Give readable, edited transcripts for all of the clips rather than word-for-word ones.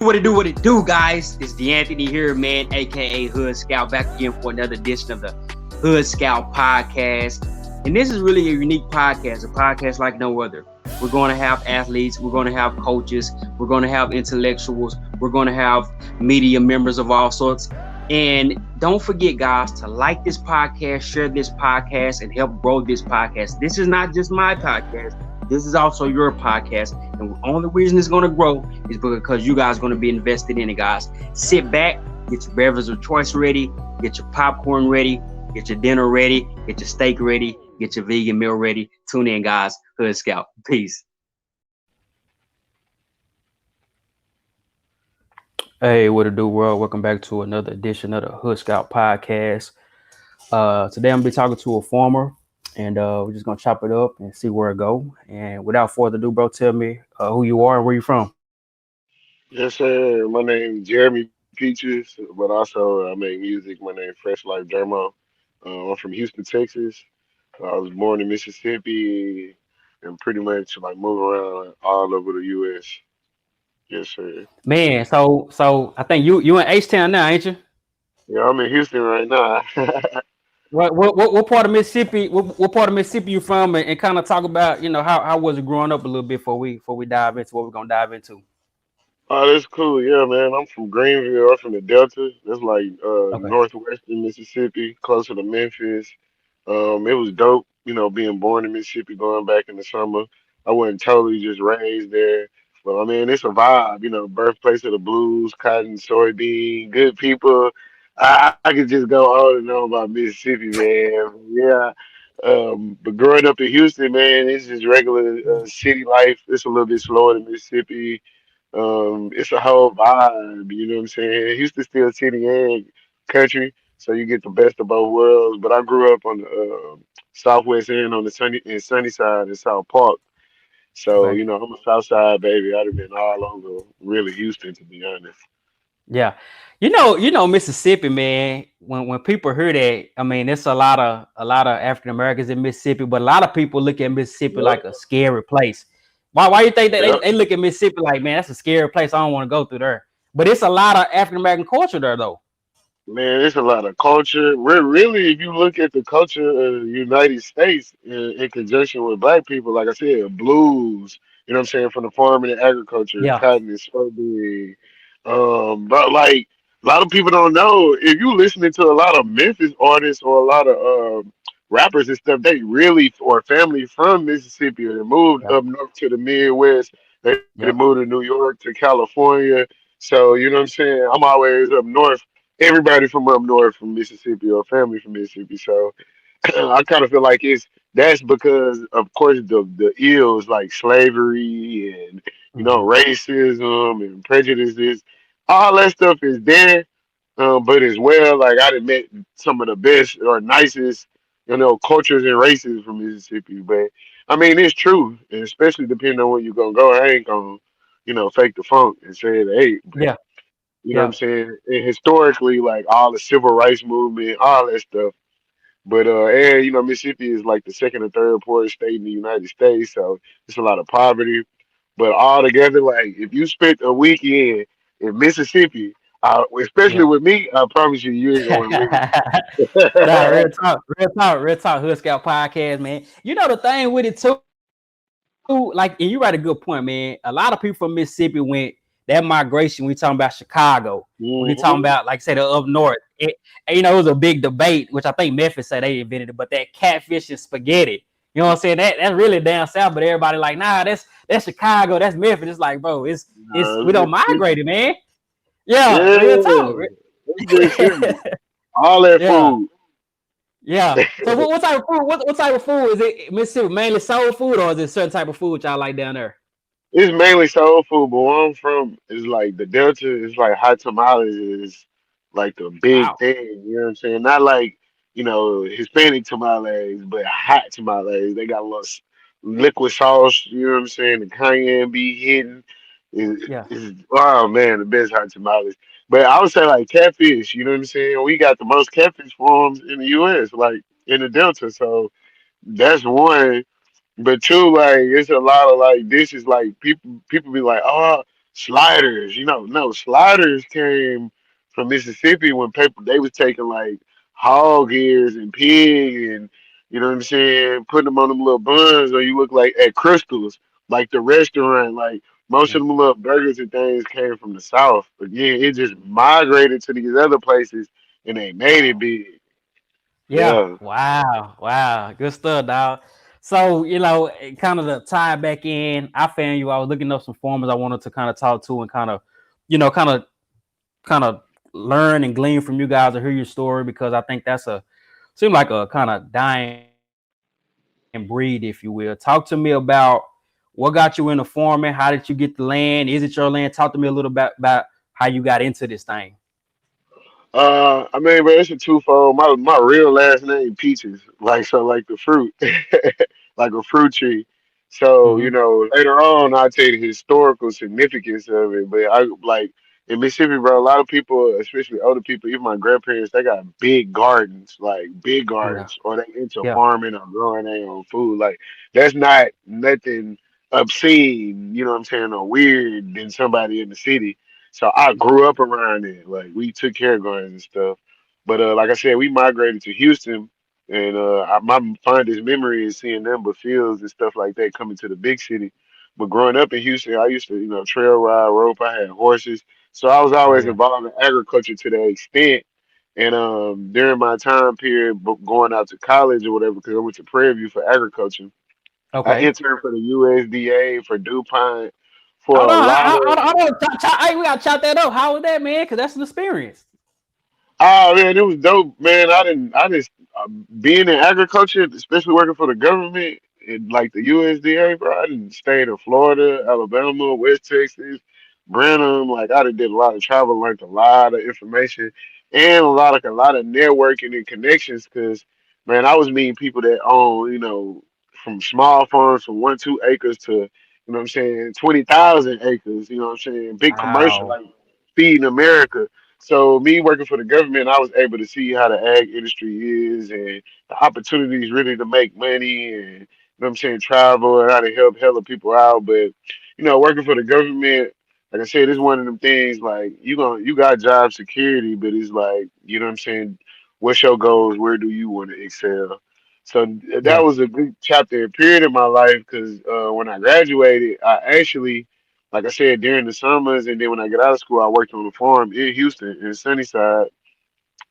What it do, guys? It's D'Anthony here, man, aka Hood Scout, back again for another edition of the Hood Scout podcast. And this is really a unique podcast, a podcast like no other. We're going to have athletes, we're going to have coaches, we're going to have intellectuals, we're going to have media members of all sorts. And don't forget, guys, to like this podcast, share this podcast, and help grow this podcast. This is not just my podcast. This is also your podcast. And the only reason it's going to grow is because you guys are going to be invested in it, guys. Sit back, get your beverage of choice ready, get your popcorn ready, get your dinner ready, get your steak ready, get your vegan meal ready. Tune in, guys. Hood Scout. Peace. Hey, what it do, world? Welcome back to another edition of the Hood Scout podcast. Today I'm gonna be talking to a farmer, and we're just gonna chop it up and see where it go. And without further ado, bro, tell me who you are and where you from. Yes, sir. My name Jeremy Peaches, but also I make music. My name Fresh Life Dermo. I'm from Houston, Texas. I was born in Mississippi and pretty much like move around all over the U.S. Yes, sir. Man, so I think you in H Town now, ain't you? Yeah, I'm in Houston right now. What part of Mississippi? What part of Mississippi you from? And kind of talk about how was it growing up a little bit before we dive into what we're gonna dive into. Oh, that's cool. Yeah, man. I'm from Greenville. I'm from the Delta. That's like Okay. northwestern Mississippi, closer to Memphis. It was dope, being born in Mississippi, going back in the summer. I wasn't totally just raised there, but I mean, it's a vibe, birthplace of the blues, cotton, soybean, good people. I could just go on and on about Mississippi, man. Yeah. But growing up in Houston, man, it's just regular city life. It's a little bit slower than Mississippi. It's a whole vibe, you know what I'm saying? Houston still city and country, so you get the best of both worlds. But I grew up on the southwest end on the sunny side in South Park. So, Okay. I'm a south side baby. I'd have been all over really Houston to be honest. Yeah. Mississippi, man, when people hear that, I mean, it's a lot of African Americans in Mississippi, but a lot of people look at Mississippi Yep. like a scary place. Why you think that Yep. they look at Mississippi like, man, that's a scary place. I don't want to go through there. But it's a lot of African American culture there though. Man, it's a lot of culture. Really, if you look at the culture of the United States in conjunction with black people, like I said, blues, you know what I'm saying, from the farming and agriculture, Yeah. cotton and soybean. But like a lot of people don't know, if you listening to a lot of Memphis artists or a lot of rappers and stuff, they really or family from Mississippi or they moved Yeah. up north to the Midwest. They Yep. moved to New York to California. So, you know what I'm saying? I'm always up north everybody from up north from Mississippi or family from Mississippi. So I kind of feel like that's because of course the ills like slavery and Hmm. racism and prejudices, all that stuff is there. But as well, like I done met some of the best or nicest, cultures and races from Mississippi. But I mean, it's true, and especially depending on where you're gonna go. I ain't gonna, fake the funk and say it ain't. But Yeah. you know what I'm Yeah. saying? And historically, like all the civil rights movement, all that stuff. But and Mississippi is like the second or third poorest state in the United States, so it's a lot of poverty. But all together, like if you spent a weekend in Mississippi, especially Yeah. with me, I promise you, you ain't gonna regret Nah, real it. talk, real talk, real talk. Hood Scout podcast, man. You know the thing with it too, like, and you write a good point, man. A lot of people from Mississippi went that migration. We talking about Chicago. We talking Hmm. about, like I said, up north. It was a big debate, which I think Memphis said they invented it, but that catfish and spaghetti. You know what I'm saying? That's really down south, but everybody like, nah, that's Chicago, that's Memphis. It's like, bro, it's we don't migrate it, man. Yeah, real talk. Yeah, that's good shit. All that Yeah, food. yeah. So what type of food? What type of food is it? Mississippi mainly soul food, or is it certain type of food y'all like down there? It's mainly soul food, but where I'm from is like the Delta is like hot tamales is like the big Wow. thing. You know what I'm saying? Not like, Hispanic tamales, but hot tamales. They got a little liquid sauce, you know what I'm saying? The cayenne be hidden. Yeah. Oh man, the best hot tamales. But I would say like catfish, you know what I'm saying? We got the most catfish farms in the US, like in the Delta. So that's one. But two, like it's a lot of like dishes. Like people be like, oh, sliders. No, sliders came from Mississippi when people they was taking like hog ears and pig and you know what I'm saying, putting them on them little buns, or you look like at Crystals, like the restaurant, like most of them little burgers and things came from the South. Again, it just migrated to these other places and they made it big. Yeah. Yeah. Wow. Wow. Good stuff, dog. So, kind of to tie back in, I found you. I was looking up some farmers I wanted to kind of talk to and kind of, you know, kind of kind of learn and glean from you guys or hear your story because I think that's a seem like a kind of dying breed, if you will. Talk to me about what got you into farming. How did you get the land? Is it your land? Talk to me a little bit about how you got into this thing. I mean, but it's a twofold. My real last name Peaches, like so, like the fruit, like a fruit tree. So Mm-hmm. later on, I'll tell you the historical significance of it. But I like in Mississippi, bro. A lot of people, especially older people, even my grandparents, they got big gardens, like big Yeah. gardens, or they into Yeah. farming or growing their own food. Like that's not nothing obscene, you know what I'm saying, or weird than somebody in the city. So I grew up around it. Like we took care of gardens and stuff. But like I said, we migrated to Houston, and my fondest memory is seeing them but fields and stuff like that coming to the big city. But growing up in Houston, I used to trail ride, rope. I had horses, so I was Oh always yeah. involved in agriculture to that extent. And during my time period, going out to college or whatever, because I went to Prairie for agriculture, I Okay. interned for the USDA for DuPont for Hold a on. lot of. Hold on. Hey, we gotta chop that up. How was that, man? Because that's an experience. Oh man, it was dope, man. I just being in agriculture, especially working for the government, and like the USDA, bro. I didn't stay in Florida, Alabama, West Texas, Brenham. Like I done did a lot of travel, learned a lot of information, and a lot of networking and connections. Cause man, I was meeting people that own, from small farms from 1, 2 acres to, what I'm saying, 20,000 acres. You know what I'm saying, big commercial Wow. like feeding America. So me working for the government, I was able to see how the ag industry is and the opportunities really to make money and what I'm saying, travel and how to help hella people out. But working for the government, like I said, it's one of them things like you got job security, but it's like, what I'm saying, what's your goals? Where do you want to excel? So that Yeah. was a good chapter and period in my life because when I graduated, I actually like I said, during the summers, and then when I get out of school, I worked on a farm in Houston, in Sunnyside,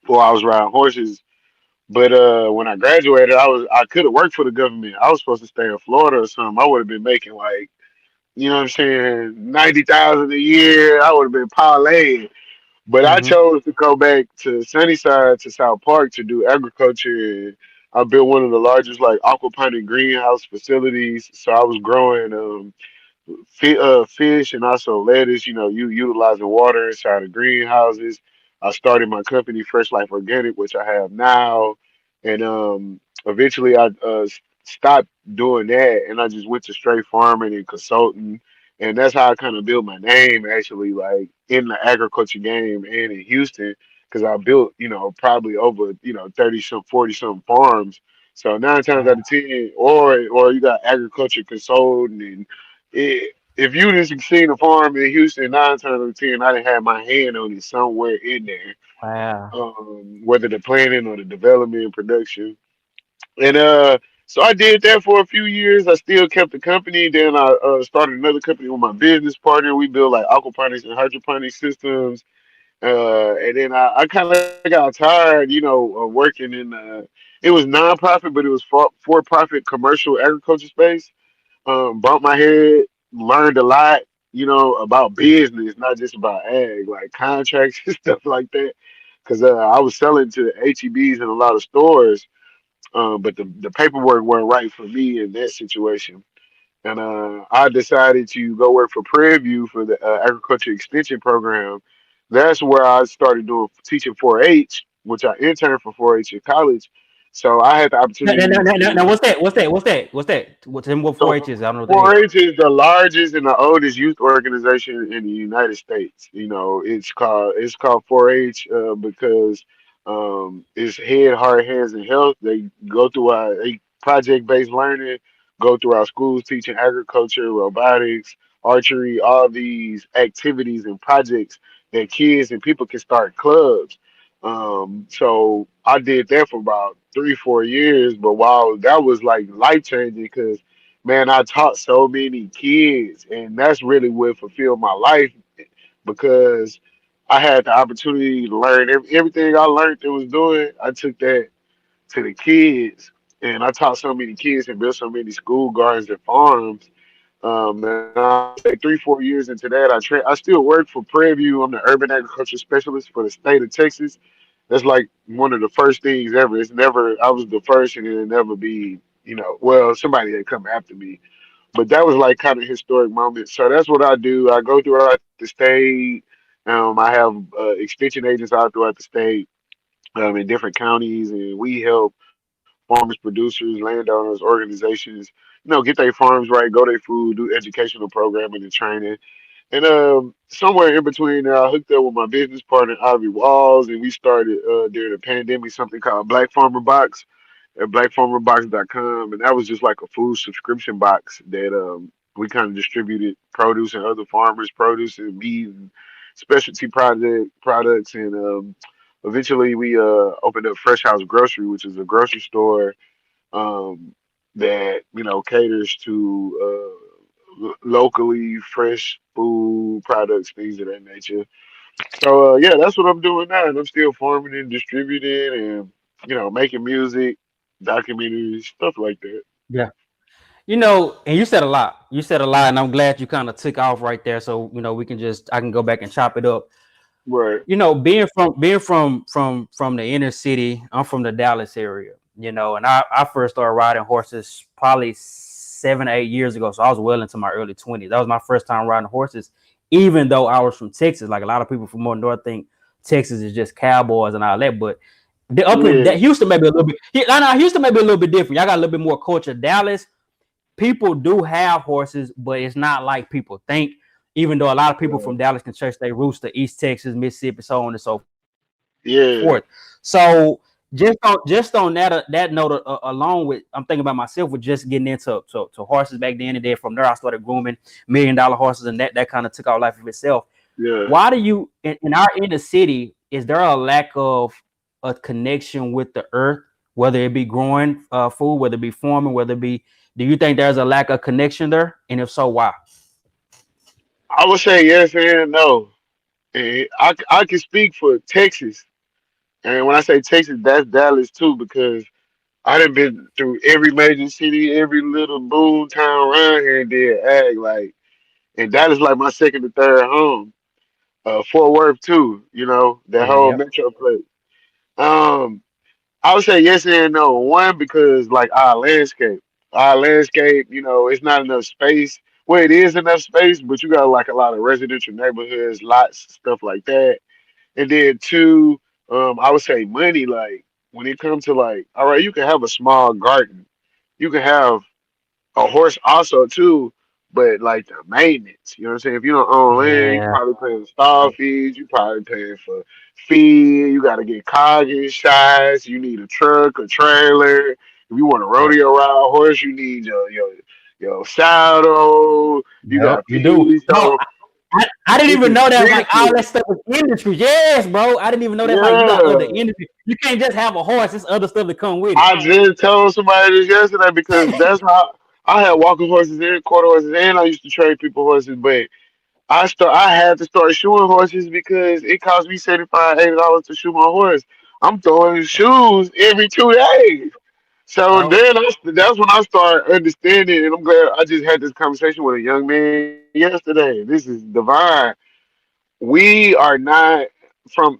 where I was riding horses. But when I graduated, I could have worked for the government. I was supposed to stay in Florida or something. I would have been making like, you know what I'm saying, 90,000 a year. I would have been parlaying. But I Mm-hmm. chose to go back to Sunnyside to South Park to do agriculture. And I built one of the largest like aquaponic greenhouse facilities. So I was growing fish and also lettuce. You utilizing water inside of greenhouses. I started my company, Fresh Life Organic, which I have now, and eventually I stopped doing that, and I just went to straight farming and consulting, and that's how I kind of built my name actually, like in the agriculture game and in Houston, because I built, probably over 30 some 40 some farms. So nine times out Wow. of ten, or you got agriculture consulting and if you just seen a farm in Houston, 9 times out of 10, I done had my hand on it somewhere in there, Wow. whether the planning or the development and production. And so I did that for a few years. I still kept the company. Then I started another company with my business partner. We built like aquaponics and hydroponic systems. And then I kind of got tired, working in it was nonprofit, but it was for-profit commercial agriculture space. Bumped my head, learned a lot, about business, not just about ag, like contracts and stuff like that. Because I was selling to HEBs and a lot of stores, but the paperwork weren't right for me in that situation. And I decided to go work for Prairie for the agriculture extension program. That's where I started doing teaching 4-H, which I interned for 4-H in college. So I had the No, no, no, opportunity no, no, no. to. What's that? What's that? What's that? What's that? What's them? What So 4-H is? I don't know what that is. 4-H is the largest and the oldest youth organization in the United States. It's called 4-H because it's head, heart, hands, and health. They go through a project based learning, go through our schools teaching agriculture, robotics, archery, all these activities and projects that kids and people can start clubs. So I did that for about 3, 4 years. But wow, that was like life changing because man, I taught so many kids, and that's really what fulfilled my life because I had the opportunity to learn everything I learned that was doing. I took that to the kids, and I taught so many kids and built so many school gardens and farms. And I would say 3, 4 years into that, I still work for Prairie. I'm the urban agriculture specialist for the state of Texas. That's like one of the first things ever. It's never I was the first, and it'll never be. Well, somebody had come after me, but that was like kind of historic moment. So that's what I do. I go throughout the state. I have extension agents out throughout the state in different counties, and we help farmers, producers, landowners, organizations, get their farms right, grow their food, do educational programming and training. And somewhere in between there, I hooked up with my business partner, Ivy Walls, and we started during the pandemic something called Black Farmer Box at blackfarmerbox.com. And that was just like a food subscription box that we kind of distributed produce and other farmers' produce and meat and specialty products. And eventually we opened up Fresh House Grocery, which is a grocery store that caters to locally fresh food products, things of that nature. So yeah, that's what I'm doing now, and I'm still farming and distributing, and making music, documentaries, stuff like that. Yeah. And you said a lot. You said a lot, and I'm glad you kind of took off right there. So we can I can go back and chop it up. Right. Being from the inner city, I'm from the Dallas area. And I first started riding horses probably 7 8 years ago. So I was well into my early 20s. That was my first time riding horses, even though I was from Texas. Like a lot of people from more north think Texas is just cowboys and all that, but the up in Yeah. that Houston may be a little bit. Houston may be a little bit different. Y'all got a little bit more culture. Dallas, people do have horses, but it's not like people think. Even though a lot of people Yeah. from Dallas can trace their roots to East Texas, Mississippi, so on and so Yeah. forth. So just on that note, along with I'm thinking about myself with just getting into to horses back then, and then from there I started grooming $1 million horses, and that kind of took our life of itself. Yeah. Why do you in our inner city, is there a lack of a connection with the earth, whether it be growing food, whether it be farming, whether it be, do you think there's a lack of connection there, and if so, why? I would say yes and no. And I can speak for Texas, and when I say Texas, that's Dallas too, because I done been through every major city, every little boom town around here, and did ag like, and Dallas like my second or third home. Fort Worth too, that Yeah, whole yep. metroplex. Um, I would say yes and no. One, because like our landscape, it's not enough space. Well, it is enough space, but you got like a lot of residential neighborhoods, lots, stuff like that. And then two, I would say money. Like when it comes to like, all right, you can have a small garden, you can have a horse also too, but like the maintenance, you know what I'm saying? If you don't own land, you Yeah. probably paying stall fees, you probably paying for feed, you gotta get cogging shots, you need a truck, a trailer. If you want a Yep. rodeo ride horse, you need your saddle, you Yep. got You do, feed. bro. So I didn't it's even know that like all expensive. that stuff was industry. Yes, bro. I didn't even know that's like you got other Yeah. industry. You can't just have a horse. There's other stuff that come with it. I just told somebody this yesterday because that's how I had walking horses and quarter horses, and I used to trade people horses, but I had to start shoeing horses because it cost me $75, $80 to shoe my horse. I'm throwing shoes every 2 days. So Oh, then that's when I started understanding, and I'm glad I just had this conversation with a young man yesterday. This is divine. We are not from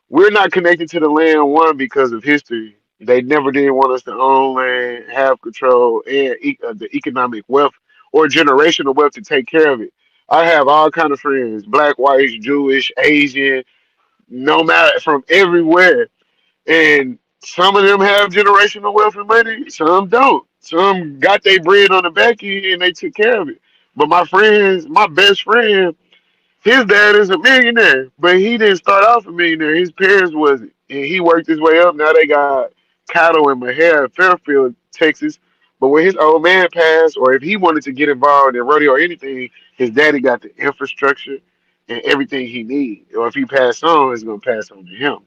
we're not connected to the land, one, because of history. They never did want us to own land, have control, and the economic wealth or generational wealth to take care of it. I have all kind of friends, black, white, Jewish, Asian, no matter from everywhere, and some of them have generational wealth and money, some don't. Some got their bread on the back end and they took care of it. But my best friend, his dad is a millionaire, but he didn't start off a millionaire. His parents wasn't, and he worked his way up. Now they got cattle and Mahare, Fairfield, Texas. But when his old man passed, or if he wanted to get involved in rodeo or anything, his daddy got the infrastructure and everything he needs. Or if he passed on, it's gonna pass on to him.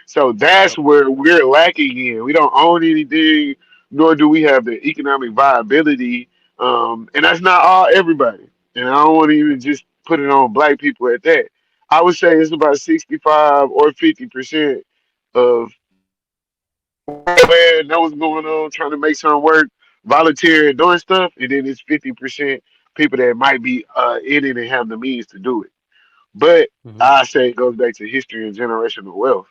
So that's Yep. where we're lacking in. We don't own anything, nor do we have the economic viability. And that's not all everybody. And I don't want to even just put it on black people at that. I would say it's about 65 or 50% of man know what's going on, trying to make something work, volunteer and doing stuff, and then it's 50% people that might be in it and have the means to do it. But Mhm. I say it goes back to history and generational wealth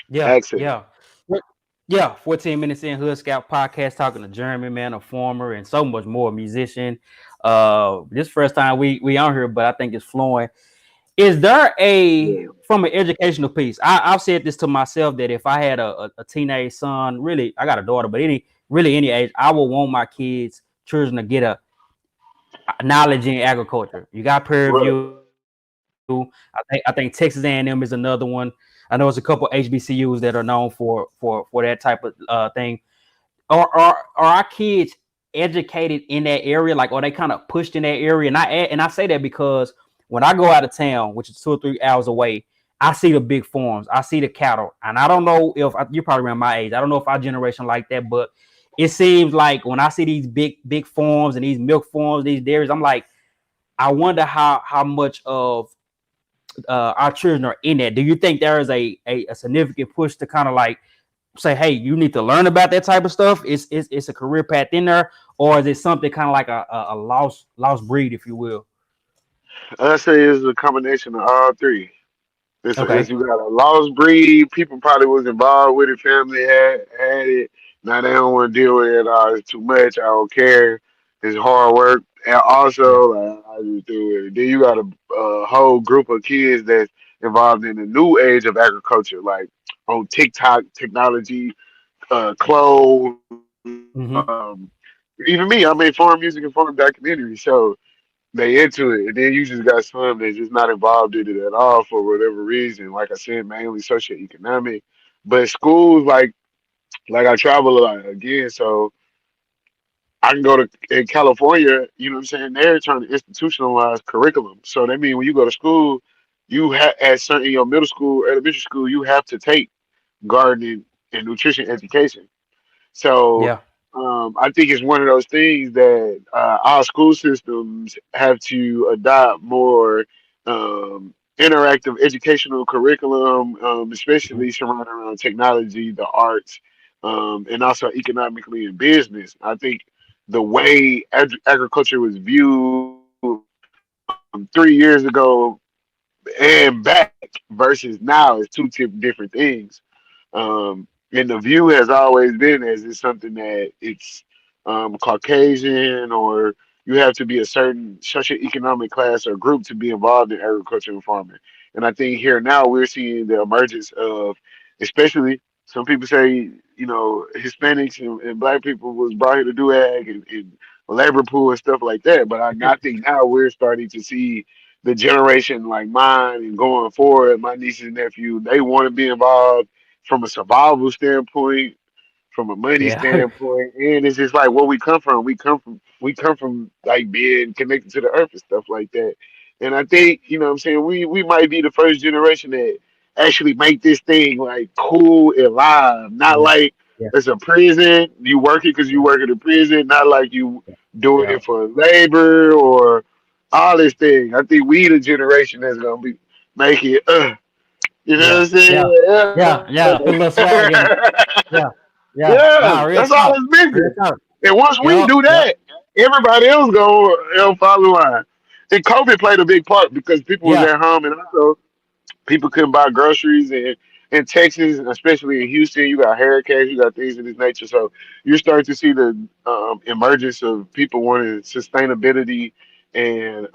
Yeah, access. yeah. What- Yeah, 14 minutes in Hood Scout podcast talking to Jeremy, man, a former and so much more musician. This first time we on here, but I think it's flowing. Is there a Yeah. from an educational piece? I've said this to myself that if I had a teenage son, really, I got a daughter, but any age, I would want my kids, children to get a knowledge in agriculture. You got Prairie Right. View. I think Texas A&M is another one. I know there's a couple HBCUs that are known for that type of thing. Are our kids educated in that area? Like, are they kind of pushed in that area? And I say that because when I go out of town, which is 2 or 3 hours away, I see the big farms, I see the cattle, and I don't know if you're probably around my age. I don't know if our generation like that, but it seems like when I see these big farms and these milk farms, these dairies, I'm like, I wonder how much of our children are in that. Do you think there is a significant push to kind of like say, hey, you need to learn about that type of stuff? It's a career path in there, or is it something kind of like a lost breed, if you will? I say it's a combination of all three. It's Okay. you got a lost breed. People probably was involved with it. Family had it. Now they don't want to deal with it. It's too much. I don't care. It's hard work. And Yeah. also, I just do it. Then you got a whole group of kids that's involved in the new age of agriculture, like on TikTok, technology, clothes. Mm-hmm. Even me, I made farm music and farm documentaries. So they into it. And then you just got some that's just not involved in it at all for whatever reason. Like I said, mainly socioeconomic. But schools like I travel a lot again, so I can go to in California, you know what I'm saying? They're trying to institutionalize curriculum. So that means when you go to school, you have at certain your middle school, elementary school, you have to take gardening and nutrition education. So Yeah. I think it's one of those things that our school systems have to adopt more interactive educational curriculum, Mhm. especially surrounding around technology, the arts, and also economically and business. I think the way agriculture was viewed 3 years ago and back versus now is different things. And the view has always been as it's something that it's Caucasian or you have to be a certain socioeconomic class or group to be involved in agriculture and farming. And I think here now we're seeing the emergence of, especially some people say, Hispanics and black people was brought here to do ag and labor pool and stuff like that. But I think now we're starting to see the generation like mine and going forward, my nieces and nephew, they want to be involved from a survival standpoint, from a money Yeah. standpoint, and it's just like where we come from. We come from like being connected to the earth and stuff like that. And I think, what I'm saying, we might be the first generation that actually make this thing like cool and live. Not Yeah. like Yeah. it's a prison. You work it because you work in a prison, not like you doing Yeah. it for labor or all this thing. I think we the generation that's gonna be make it you know what Yeah. I'm saying? Yeah. Yeah. Yeah. Put a little swag in it. Yeah. Yeah. Yeah, Nah, real that's all talk. it's Real missing. talk. And once we Yep. do Yep. that, everybody else go follow line. And COVID played a big part because people was Yeah. at home and also people couldn't buy groceries and in Texas, and especially in Houston, you got hurricanes, you got things of this nature. So you're starting to see the emergence of people wanting sustainability and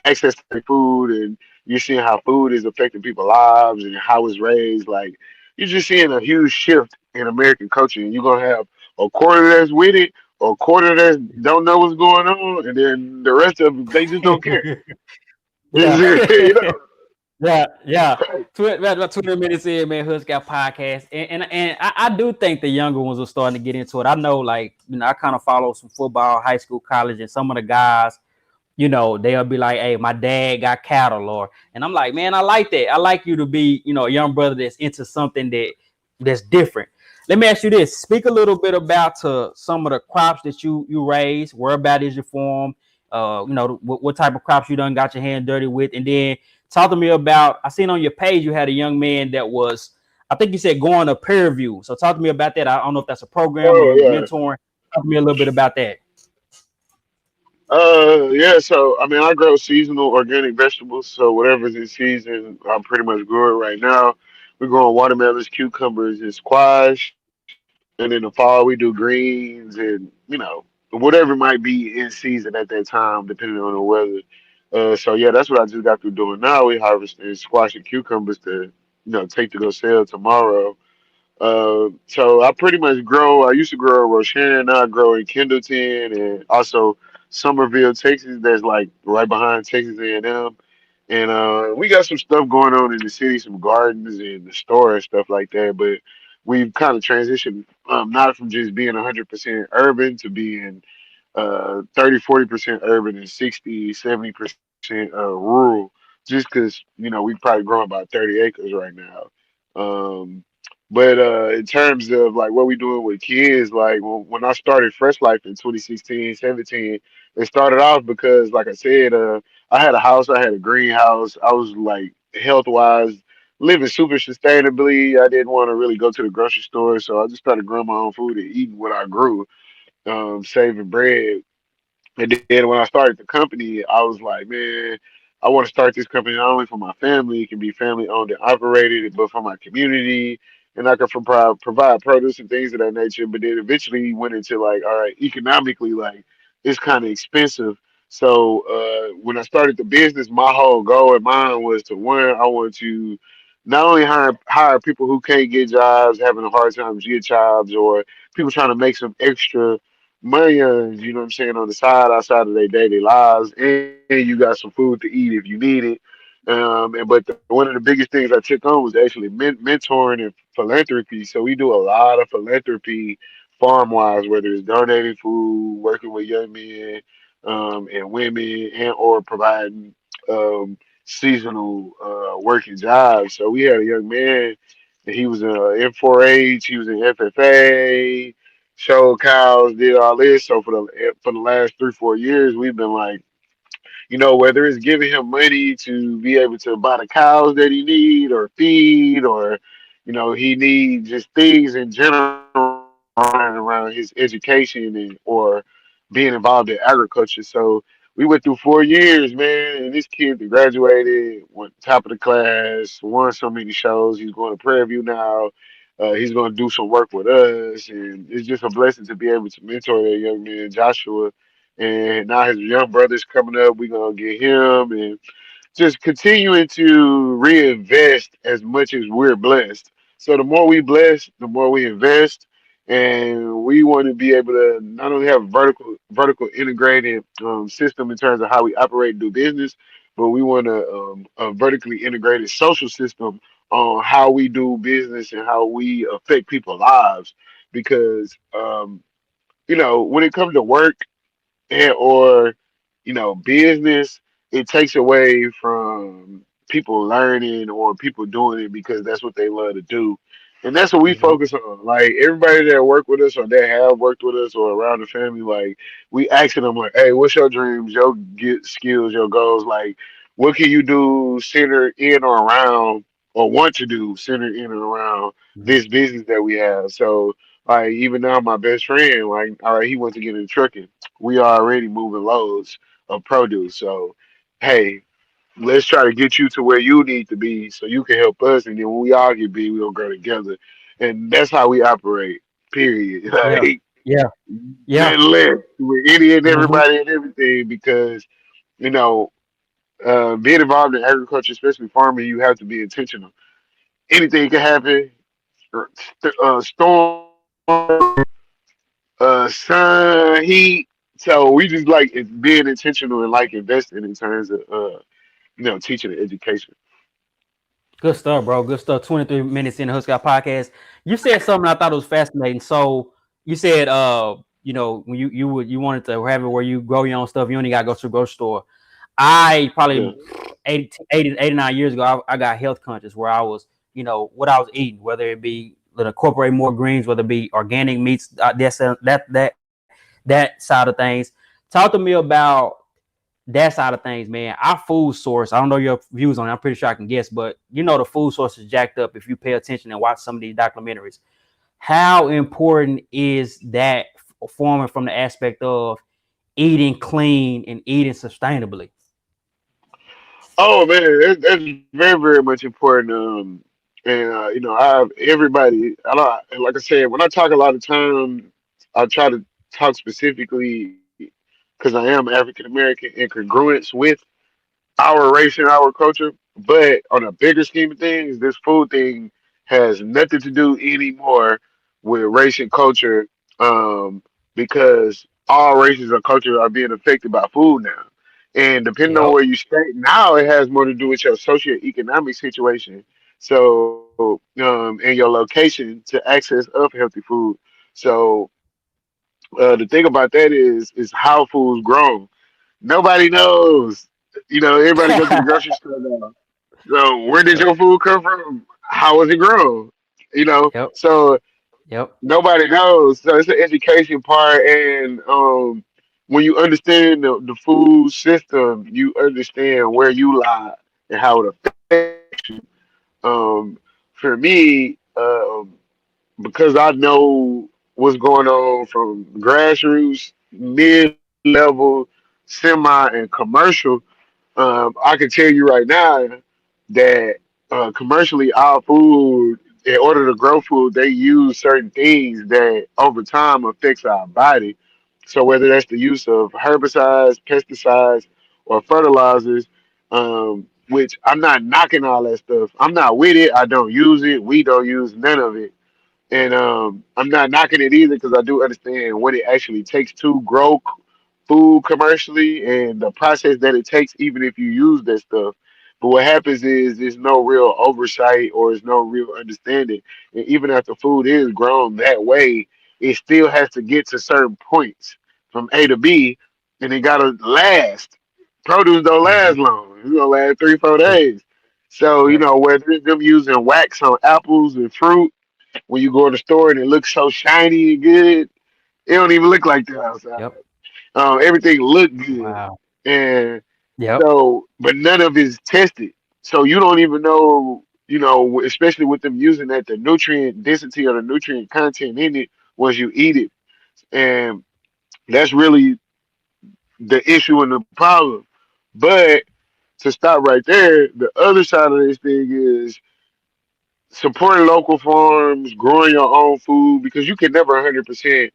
access to food, and you're seeing how food is affecting people's lives and how it's raised. Like you're just seeing a huge shift in American culture, and you're gonna have a quarter that's with it, or a quarter that don't know what's going on, and then the rest of them they just don't care. Yeah. You know, Yeah, yeah. About 20 minutes in, man, Hood Scout podcast. And I do think the younger ones are starting to get into it. I know, like, I kind of follow some football, high school, college, and some of the guys, they'll be like, hey, my dad got cattle, or and I'm like, man, I like that. I like you to be, a young brother that's into something that's different. Let me ask you this. Speak a little bit about some of the crops that you raise. Where about is your farm? What type of crops you done got your hand dirty with, and then talk to me about. I seen on your page you had a young man that was, I think you said going to Prairie. So talk to me about that. I don't know if that's a program or Oh you yeah. mentoring. Talk to me a little bit about that. Yeah, so I mean I grow seasonal organic vegetables, so whatever's in season, I pretty much grow it right now. We're growing watermelons, cucumbers, and squash. And in the fall we do greens and, whatever might be in season at that time, depending on the weather. So yeah, that's what I just got through doing now. We harvesting squash and cucumbers to, take to go sell tomorrow. So I pretty much grow. I used to grow in Roshan, now I grow in Kendleton and also Somerville, Texas. That's like right behind Texas A&M. And we got some stuff going on in the city, some gardens and the store and stuff like that. But we've kind of transitioned, not from just being 100% urban to being 30, 40% urban and 60, 70% rural, just because, we probably growing about 30 acres right now. Um, but in terms of like what we doing with kids, like when I started Fresh Life in 2016, 17, it started off because, like I said, I had a house, I had a greenhouse. I was like health wise living super sustainably. I didn't want to really go to the grocery store, so I just started growing my own food and eating what I grew, saving bread. And then when I started the company, I was like, man, I want to start this company not only for my family, it can be family owned and operated, but for my community. And I can provide produce and things of that nature. But then eventually went into like, all right, economically, like it's kind of expensive. So when I started the business, my whole goal in mind was to one, I want to not only hire people who can't get jobs, having a hard time to get jobs, or people trying to make some extra millions, you know what I'm saying, on the side outside of their daily lives, and you got some food to eat if you need it. One of the biggest things I took on was actually mentoring and philanthropy. So we do a lot of philanthropy farm wise, whether it's donating food, working with young men and women, and or providing um, seasonal working jobs. So we had a young man, and he was in 4-H, he was in FFA, showed cows, did all this. So for the last 3-4 years, we've been like, whether it's giving him money to be able to buy the cows that he need or feed, or he needs just things in general around his education and or being involved in agriculture. So we went through 4 years, man, and this kid graduated, went top of the class, won so many shows. He's going to Prairie View now. He's going to do some work with us, and it's just a blessing to be able to mentor that young man, Joshua. And now his young brother's coming up. We're gonna get him, and just continuing to reinvest as much as we're blessed. So the more we bless, the more we invest, and we want to be able to not only have a vertical integrated system in terms of how we operate and do business, but we want a vertically integrated social system on how we do business and how we affect people's lives. Because when it comes to work and or business, it takes away from people learning or people doing it because that's what they love to do, and that's what we Mhm. focus on. Like everybody that work with us or that have worked with us or around the family, like we asking them like, hey, what's your dreams, your get skills, your goals? Like what can you do center in or around, or want to do center in and around Mhm. this business that we have? So like even now my best friend, like, all right, he wants to get into trucking. We are already moving loads of produce. So, hey, let's try to get you to where you need to be so you can help us. And then when we all get big, we'll grow together. And that's how we operate, period. Yeah, Like, yeah, yeah. nothing less with any and Hmm. everybody and everything because, you know, being involved in agriculture, especially farming, you have to be intentional. Anything can happen. Storm, sun, heat. So we just like being intentional and like investing in terms of teaching and education. Good stuff, bro. Good stuff. 23 minutes in the Hood Scout podcast. You said something I thought was fascinating. So you said, when you wanted to have it where you grow your own stuff, you only gotta go to the grocery store. I Yeah. probably 89 years ago, I got health conscious where I was, what I was eating, whether it be incorporate more greens, whether it be organic meats, that side of things. Talk to me about that side of things, man. Our food source, I don't know your views on it. I'm pretty sure I can guess, but the food source is jacked up if you pay attention and watch some of these documentaries. How important is that forming from the aspect of eating clean and eating sustainably? Oh man, that's very very much important. And I have everybody. I don't like I said when I talk a lot of time, I try to talk specifically because I am African American in congruence with our race and our culture. But on a bigger scheme of things, this food thing has nothing to do anymore with race and culture, because all races and cultures are being affected by food now. And depending on Yep. where you stay, now it has more to do with your socioeconomic situation. So, and your location to access of healthy food. So, the thing about that is how food's grown. Nobody knows. Everybody go to the grocery store now. So where did Yep. your food come from? How was it grown? Yep. So Yep. nobody knows. So it's an education part, and when you understand the food system, you understand where you lie and how it affects you. For me, because I know what's going on from grassroots, mid level, semi, and commercial, I can tell you right now that commercially, our food, in order to grow food, they use certain things that over time affects our body. So whether that's the use of herbicides, pesticides, or fertilizers, which I'm not knocking all that stuff. I'm not with it. I don't use it. We don't use none of it. And I'm not knocking it either because I do understand what it actually takes to grow food commercially and the process that it takes, even if you use that stuff. But what happens is there's no real oversight or there's no real understanding. And even after food is grown that way, it still has to get to certain points from A to B, and it gotta last. Produce don't last Mhm. long. It's gonna last 3, 4 Yep. days. So, Yep. whether it's them using wax on apples and fruit when you go to the store and it looks so shiny and good, it don't even look like that outside. Yep. Everything looked good, Wow. and Yep. so but none of it's tested. So you don't even know, especially with them using that the nutrient density or the nutrient content in it once you eat it, and that's really the issue and the problem. But to stop right there, the other side of this thing is supporting local farms, growing your own food because you can never 100%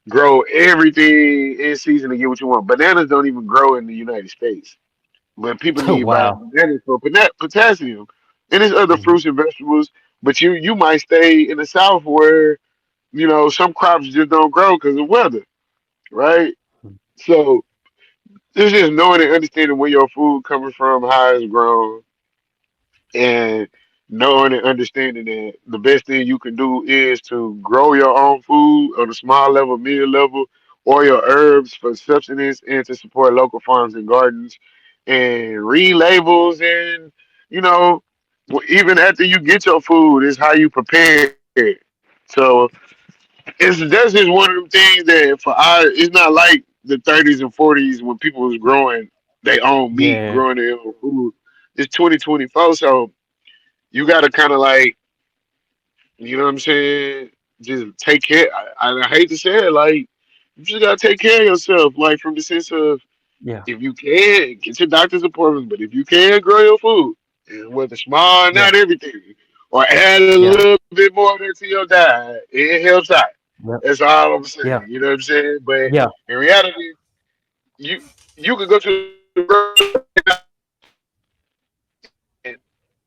grow everything in season to get what you want. Bananas don't even grow in the United States, but people need Wow. bananas for potassium, and there's other Mhm. fruits and vegetables. But you might stay in the South where some crops just don't grow because of weather, right? So it's just knowing and understanding where your food coming from, how it's grown, and knowing and understanding that the best thing you can do is to grow your own food on a small level, mid level, or your herbs for subsistence and to support local farms and gardens and read labels and you know even after you get your food is how you prepare it. So that's just one of them things that it's not like the 30s and 40s when people was growing their own meat, Yeah. growing their own food. It's 2024, so you got to kind of like, you know what I'm saying? Just take care. I hate to say it, like, you just got to take care of yourself, like, from the sense of Yeah. if you can, get your doctor's appointment, but if you can, grow your food, and whether small, Yeah. not everything, or add a Yeah. little bit more of that to your diet, it helps out. Yep. That's all I'm saying. Yeah. You know what I'm saying? But Yeah. in reality, you you could go to the grocery store and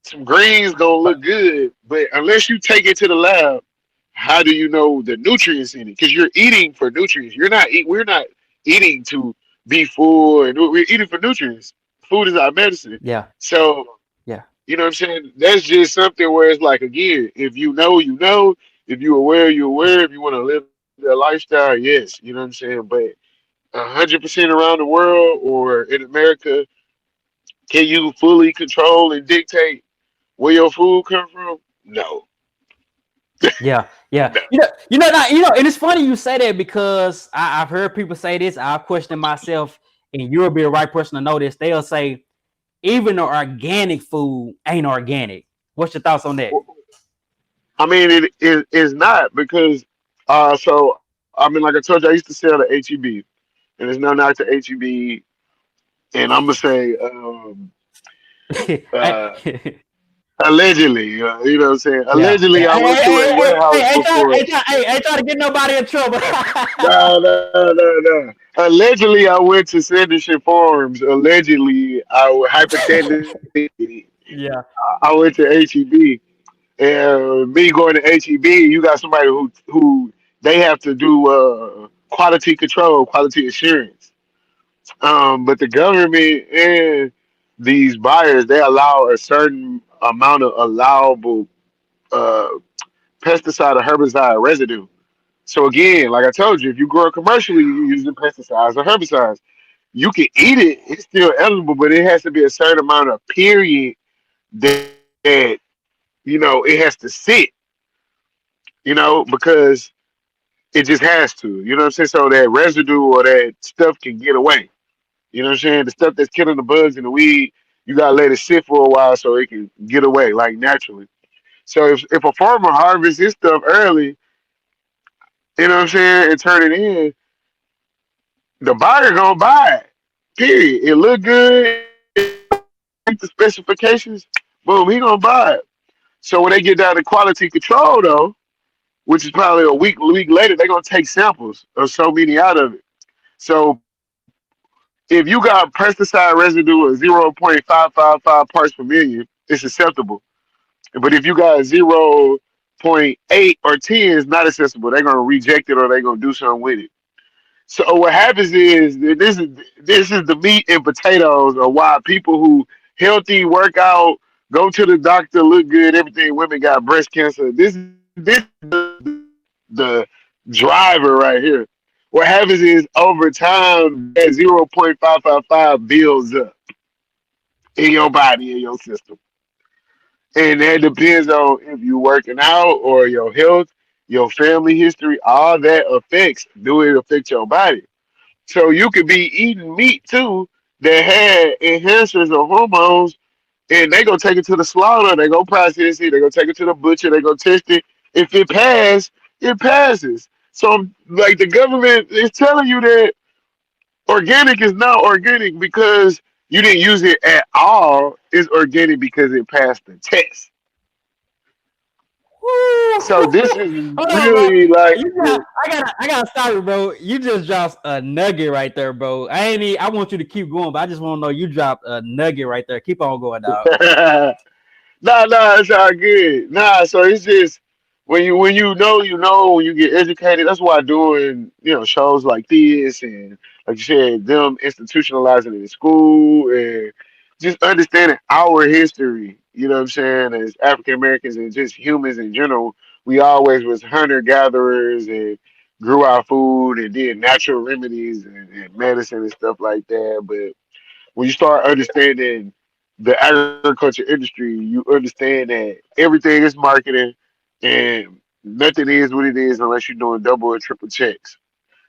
some greens gonna look good, but unless you take it to the lab, how do you know the nutrients in it? Because you're eating for nutrients. We're not eating to be full, and we're eating for nutrients. Food is our medicine. Yeah. So Yeah. You know what I'm saying? That's just something where it's like, again, if you know, you know. If you're aware, you're aware. If you want to live that lifestyle, yes. You know what I'm saying? But 100% around the world or in America, can you fully control and dictate where your food come from? No, Yeah, yeah. no. And it's funny you say that because I've heard people say this. I've questioned myself, and you'll be the right person to know this. They'll say even the organic food ain't organic. What's your thoughts on that? I mean, it is not because, so I mean, like I told you, I used to sell to HEB, and there's no knock to HEB, and I'm gonna say, uh, Hey, allegedly, you know what I'm saying? yeah, Allegedly, yeah. I went to a warehouse before. Ain't trying to get nobody in trouble. No, no, no, no. Allegedly, I went to Sanderson Farms. Allegedly, hypothetically, Yeah, I went to HEB. And me going to HEB, you got somebody who they have to do quality control, quality assurance. But the government and these buyers, they allow a certain amount of allowable uh, pesticide or herbicide residue. So again, like I told you, if you grow it commercially, you're using pesticides or herbicides. You can eat it; it's still edible, but it has to be a certain amount of period that it has to sit. Because it just has to. You know what I'm saying? So that residue or that stuff can get away. You know what I'm saying? The stuff that's killing the bugs in the weed, you gotta let it sit for a while so it can get away, like naturally. So if a farmer harvests his stuff early, you know what I'm saying, and turn it in, the buyer gonna buy it. Period. It look good, meet the specifications, boom, he gonna buy it. So when they get down to quality control though, which is probably a week later, they're gonna take samples of so many out of it. So if you got pesticide residue of 0.555 parts per million, it's acceptable. But if you got 0.8 or 10, it's not acceptable. They're gonna reject it or they're gonna do something with it. So what happens is that this is the meat and potatoes of why people who healthy, work out, go to the doctor, look good, everything. Women got breast cancer. This is the driver right here. What happens is over time that 0.555 builds up in your body, in your system. And that depends on if you're working out or your health, your family history, all that affects, do it affect your body? So you could be eating meat too that had enhancers or hormones, and they gonna take it to the slaughter. They gonna process it. They gonna take it to the butcher. They gonna test it. If it passes, it passes. So like the government is telling you that organic is not organic because you didn't use it at all. It's organic because it passed the test. So this is hold on, bro. really like I gotta stop you, bro. You just dropped a nugget right there, bro. I want you to keep going, but I just want to know you dropped a nugget right there. Keep on going, dog. nah, it's all good. Nah, so it's just when you know when you get educated. That's why doing shows like this and like you said, them institutionalizing it in school and just understanding our history. You know what I'm saying? As African Americans and just humans in general, we always was hunter gatherers and grew our food and did natural remedies and medicine and stuff like that. But when you start understanding the agriculture industry, you understand that everything is marketing and nothing is what it is unless you're doing double or triple checks.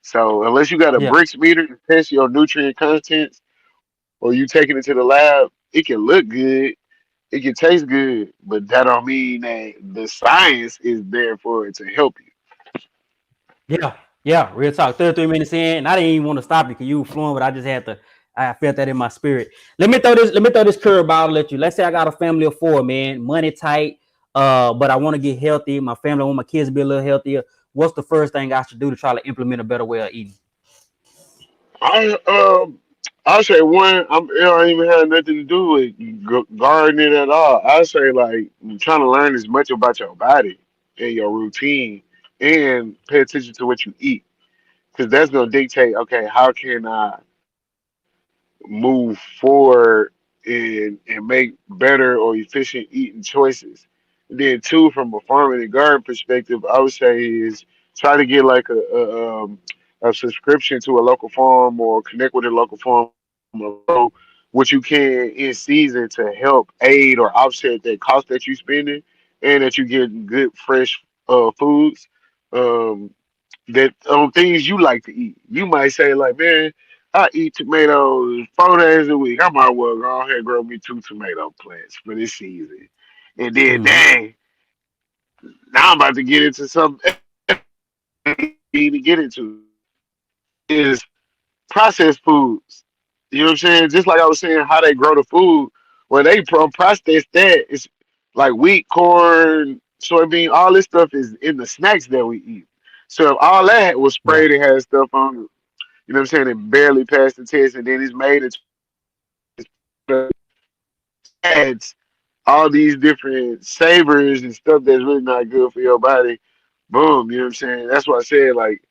So unless you got a Yeah, bricks meter to test your nutrient contents or you taking it to the lab, it can look good, it can taste good, but that don't mean that the science is there for it to help you. yeah, yeah. Real talk. 33 minutes in, and I didn't even want to stop you because you were flowing, but I just had to. I felt that in my spirit. Let me throw this curveball at you. Let's say I got a family of four, man. Money tight. But I want to get healthy. My family, I want my kids to be a little healthier. What's the first thing I should do to try to implement a better way of eating? I I say one. It don't even have nothing to do with gardening at all. I say like trying to learn as much about your body and your routine, and pay attention to what you eat, because that's gonna dictate. Okay, how can I move forward? and make better or efficient eating choices. And then two, from a farming and garden perspective, I would say is try to get like a subscription to a local farm or connect with a local farm or grow what you can in season to help aid or offset that cost that you're spending, and that you get good fresh foods. Um, that on things you like to eat. You might say like, man, I eat tomatoes 4 days a week. I might well go ahead and grow me two tomato plants for this season. And then, Mm-hmm. dang, now I'm about to get into something need to get into is processed foods. You know what I'm saying? Just like I was saying, how they grow the food, when they process that, it's like wheat, corn, soybean, all this stuff is in the snacks that we eat. So if all that was Yeah. sprayed and had stuff on it, you know what I'm saying, it barely passed the test, and then it's made into ads, all these different savors and stuff that's really not good for your body. Boom, you know what I'm saying? That's why I said like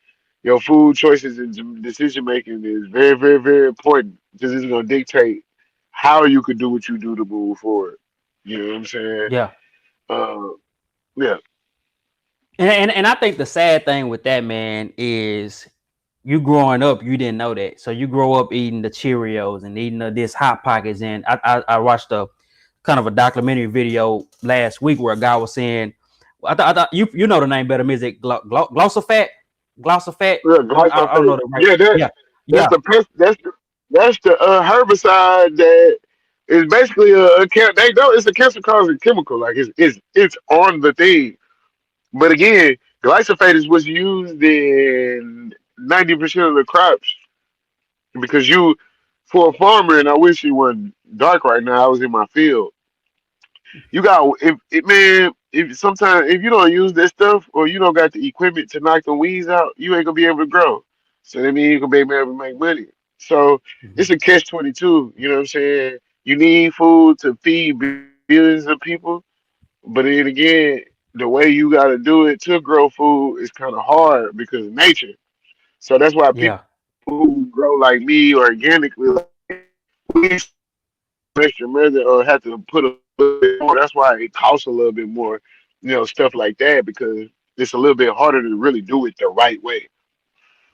your food choices and decision making is very, very, very important because it's gonna dictate how you could do what you do to move forward. You know what I'm saying? Yeah. Uh, yeah, And I think the sad thing with that, man, is you growing up, you didn't know that. So you grow up eating the Cheerios and eating this Hot Pockets. And I watched a kind of a documentary video last week where a guy was saying, I thought you know the name better, is it Glossophat? Glossophat? yeah, I don't know glyphosate. the right. Yeah, Yeah, that's yeah, the pest. That's the herbicide that is basically they know it's a cancer causing chemical. Like it's on the thing. But again, glyphosate is what's used in 90% of the crops because you, for a farmer, and I wish it wasn't dark right now. I was in my field. You got if it man. If sometimes if you don't use this stuff or you don't got the equipment to knock the weeds out, you ain't gonna be able to grow. So that means you gonna be able to make money. So it's mhm, a catch 22. You know what I'm saying? You need food to feed billions of people, but then again, the way you gotta do it to grow food is kind of hard because of nature. So that's why people yeah, who grow like me or organically, like we extra method or have to put a little bit more. That's why it costs a little bit more, stuff like that because it's a little bit harder to really do it the right way.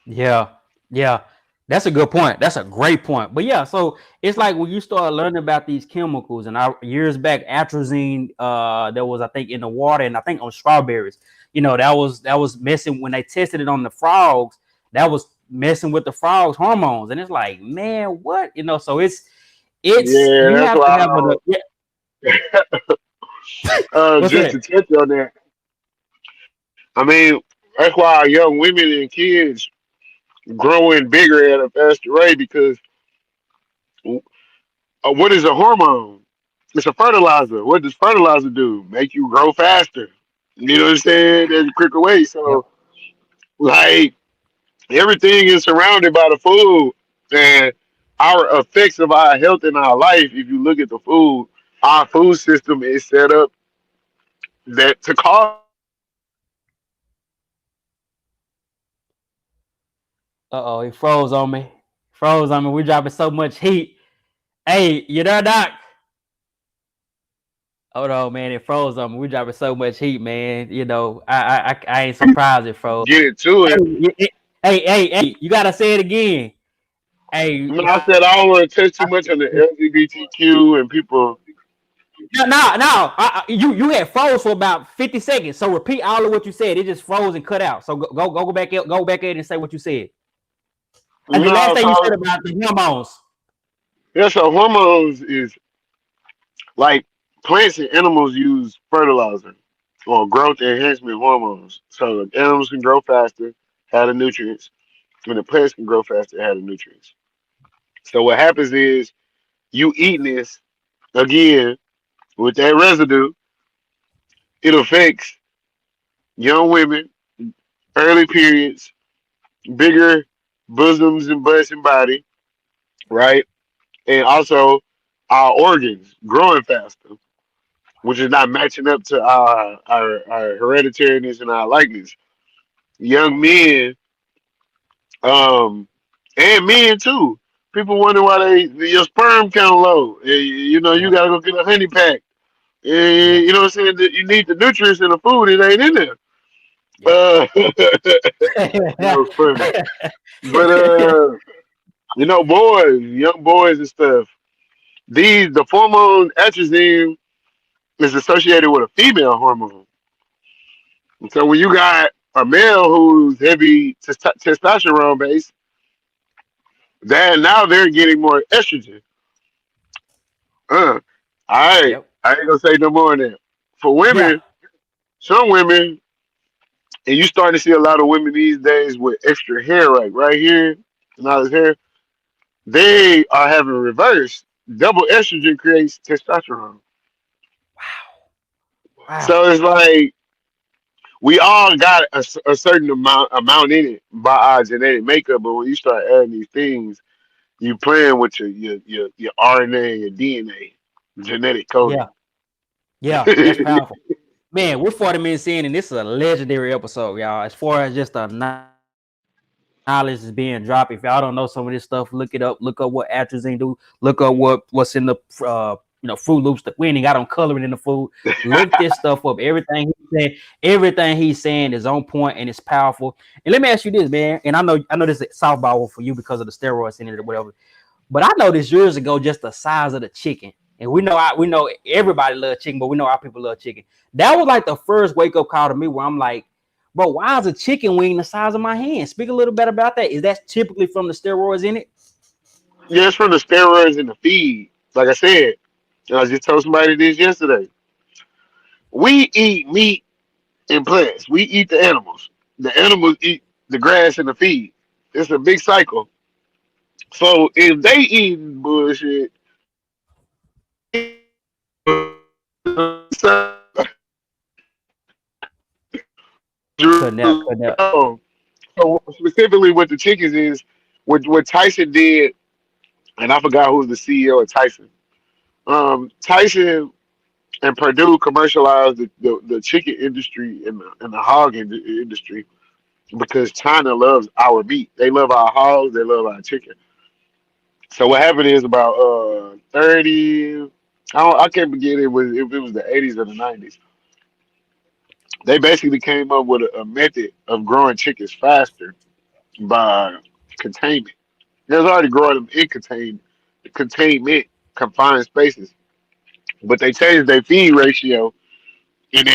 yeah, yeah. That's a good point. That's a great point. But yeah, so it's like when you start learning about these chemicals, and I years back, atrazine, that was I think in the water, and I think on strawberries, that was messing when they tested it on the frogs. That was messing with the frogs' hormones, and it's like, man, what? So it's Yeah, you that's have to have a why. yeah. What's Just to that? touch on that, I mean, that's why young women and kids growing bigger at a faster rate because what is a hormone? It's a fertilizer. What does fertilizer do? Make you grow faster. You know what I'm saying? There's a quicker way. Yep. So, like, everything is surrounded by the food, and our effects of our health in our life. If you look at the food, our food system is set up that to cause these things. Uh-oh, he froze on me. Froze on me. We dropping so much heat. Hey, you there, Doc? Hold on, man. It froze on me. We dropping so much heat, man. I ain't surprised it froze. Get into Hey, it. hey, you gotta say it again. Hey, I said I don't want to touch too much on the LGBTQ and people. no. You had froze for about 50 seconds. So repeat all of what you said. It just froze and cut out. So go back in and say what you said. And the last No, thing you said so about the hormones. yeah, so hormones is like plants and animals use fertilizer or growth enhancement hormones. So the animals can grow faster, have the nutrients, and the plants can grow faster, have the nutrients. So what happens is you eating this again with that residue, it affects young women, early periods, bigger bosoms and butts and body, right? And also our organs growing faster, which is not matching up to our hereditariness and our likeness. Young men, um, and men too. People wonder why your sperm count low. You know, you Yep. gotta go get a honey pack. Yep. You know what I'm saying? That you need the nutrients in the food. It ain't in there. Yep. That was funny. But you know, boys, young boys and stuff. The hormone atrazine is associated with a female hormone. And so when you got a male who's heavy testosterone based, then now they're getting more estrogen. Uh, all right, Yep. I ain't gonna say no more on that. For Yeah. women, some women, and you starting to see a lot of women these days with extra hair, right here, and all this hair, they are having reverse. Double estrogen creates testosterone. Wow. So it's like we all got a certain amount in it by our genetic makeup, but when you start adding these things, you playing with your RNA and your DNA, genetic coding. Yeah. Yeah. That's powerful. Man, we're 40 minutes in, and this is a legendary episode, y'all. As far as just the knowledge is being dropped. If y'all don't know some of this stuff, look it up. Look up what atrazine do. Look up what's in the Fruit Loops. We ain't got on coloring in the food. Look this stuff up. Everything he's saying is on point and it's powerful. And let me ask you this, man. And I know this is softball for you because of the steroids in it or whatever. But I noticed years ago just the size of the chicken. And we know everybody loves chicken, but we know our people love chicken. That was like the first wake up call to me where I'm like, bro, why is a chicken wing the size of my hand? Speak a little bit about that. Is that typically from the steroids in it? Yeah, it's from the steroids in the feed. Like I said, I just told somebody this yesterday. We eat meat in plants. We eat the animals. The animals eat the grass and the feed. It's a big cycle. So if they eating bullshit, Cutting out, cutting out. so specifically what the chickens is, what Tyson did, and I forgot who's the CEO of Tyson. Tyson and Purdue commercialized the chicken industry and the hog industry because China loves our meat. They love our hogs. They love our chicken. So what happened is about 30. I can't forget it was if it was the 80s or the 90s. They basically came up with a method of growing chickens faster by containment. They was already growing them in containment, confined spaces, but they changed their feed ratio and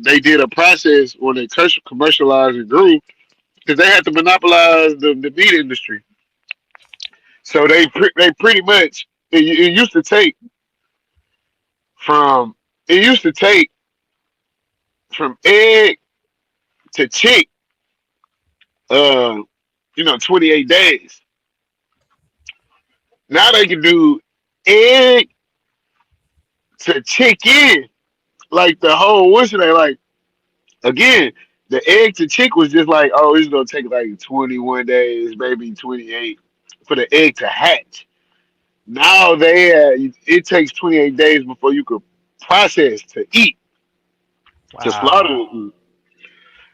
they did a process when they commercialized and grew because they had to monopolize the meat industry. So they pretty much it used to take from it used to take from egg to chick, uh, 28 days. Now they can do egg to chicken, like the whole what's it like again. The egg to chick was just like, oh, it's gonna take like 21 days, maybe 28 for the egg to hatch. Now it takes 28 days before you could process to eat, to slaughter. Wow.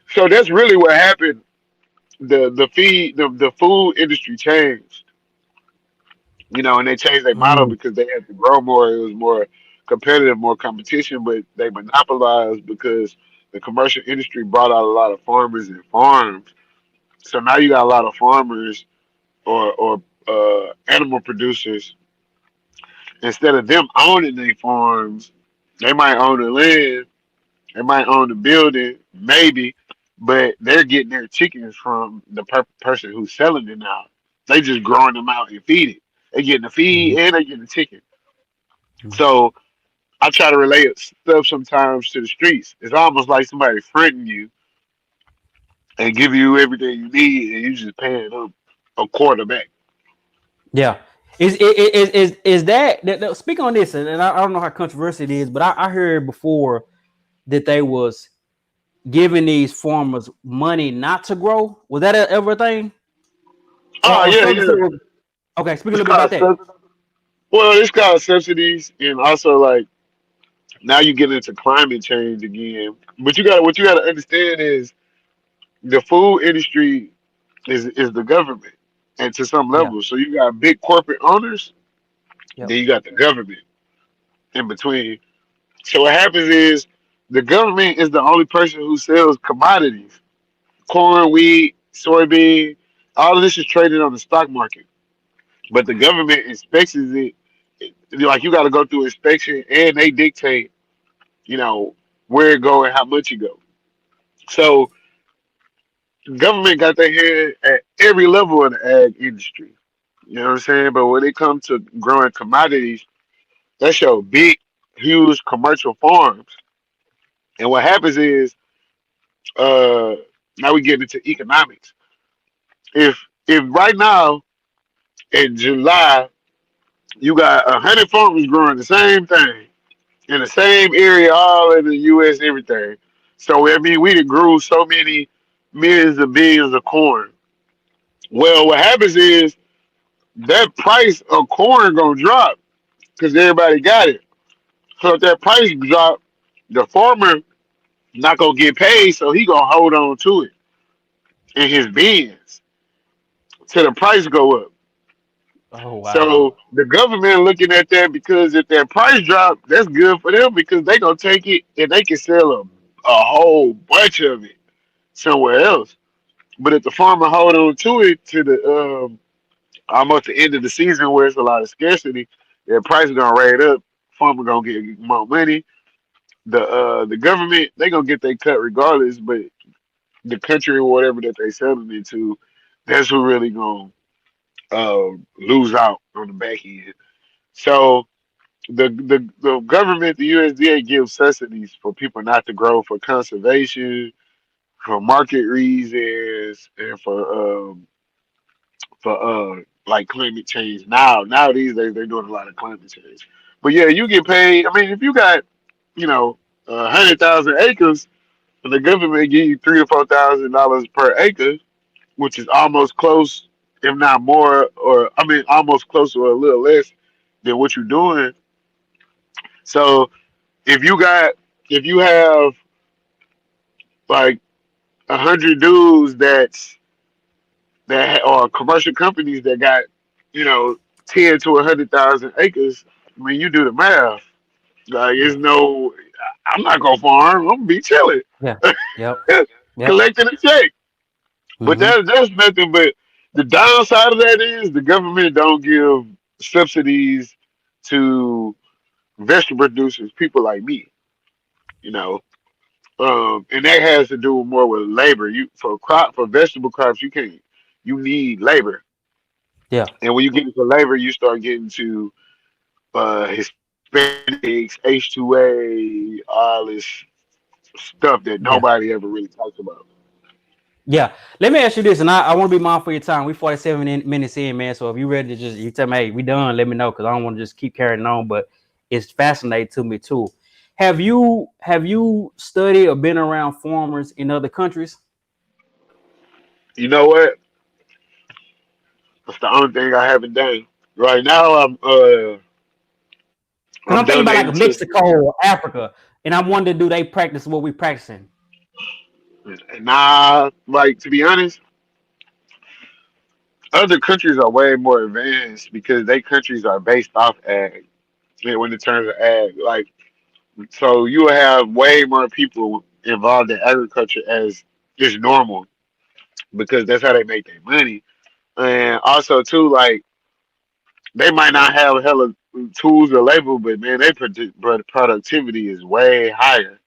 So that's really what happened. The food industry changed, and they changed their model Mm, because they had to grow more. It was more competitive, more competition, but they monopolized because the commercial industry brought out a lot of farmers and farms. So now you got a lot of farmers or animal producers. Instead of them owning their farms, they might own the land, they might own the building, maybe, but they're getting their chickens from the person who's selling it now. They just growing them out and feed it. They getting the feed mm, and they getting the chicken. mm. So I try to relate stuff sometimes to the streets. It's almost like somebody fronting you and give you everything you need, and you just paying them a quarterback. Yeah. Is that speak on this, and I don't know how controversial it is, but I heard before that they was giving these farmers money not to grow. Was that ever a thing? Oh Or yeah, some yeah. sort of okay, speak a It's little bit called about that. it's called subsidies, and also like now you get into climate change again. But what you got to understand is the food industry is the government. and to some Yeah. level. So you got big corporate owners, Yep. then you got the government in between. So what happens is the government is the only person who sells commodities. Corn, wheat, soybean, all of this is traded on the stock market. But the government inspects it. Like you got to go through inspection, and they dictate, you know, where it go and how much it go. So government got their hand at every level in the ag industry. You know what I'm saying? But when it comes to growing commodities, that's your big, huge commercial farms. And what happens is, uh, now we get into economics. If right now in July you got 100 farmers growing the same thing in the same area, all in the U.S., everything. So I mean, we done grew so many millions of billions of corn. Well, what happens is that price of corn gonna drop because everybody got it. So if that price drop, the farmer not gonna get paid, so he gonna hold on to it in his bins till the price go up. Oh wow. So the government looking at that because if that price drop, that's good for them because they gonna take it and they can sell a whole bunch of it somewhere else. But if the farmer hold on to it to the almost the end of the season where it's a lot of scarcity, their price is gonna rate up. Farmer gonna get more money. The government they gonna get their cut regardless, but the country or whatever that they selling it to, that's who really gonna lose out on the back end. So the government, the USDA gives subsidies for people not to grow for conservation, for market reasons, and for like climate change. Now these days they're doing a lot of climate change. But yeah, you get paid. I mean, if you got you know 100,000 acres, and the government give you $3,000 to $4,000 per acre, which is almost close, if not more, or I mean almost close or a little less than what you're doing. So if you got if you have like 100 dudes that are commercial companies that got you know 10 to 100,000 acres, I mean you do the math. Like it's Yeah. no, I'm not gonna farm. I'm gonna be chilling, Yeah. Yep. Yep. collecting a check. But Mm-hmm. that's nothing. But the downside of that is the government don't give subsidies to vegetable producers, people like me. You know, and that has to do more with labor. You for vegetable crops, you need labor, Yeah. and when you get into labor, you start getting to Hispanics, H2A, all this stuff that Yeah. nobody ever really talks about. Yeah. Let me ask you this, and I want to be mindful of your time. We 47 minutes in, man. So if you ready to just you tell me, hey, we done, let me know because I don't want to just keep carrying on. But it's fascinating to me too. Have you studied or been around farmers in other countries? You know what? That's the only thing I haven't done. Right now, Because I'm I'm thinking about donating like to. Mexico or Africa, and I'm wondering, do they practice what we practicing? Nah, like to be honest, other countries are way more advanced because they countries are based off ag. Yeah, when it turns to ag, like so, you will have way more people involved in agriculture as is normal because that's how they make their money. And also too, like they might not have hella tools or labor, but man, but productivity is way higher.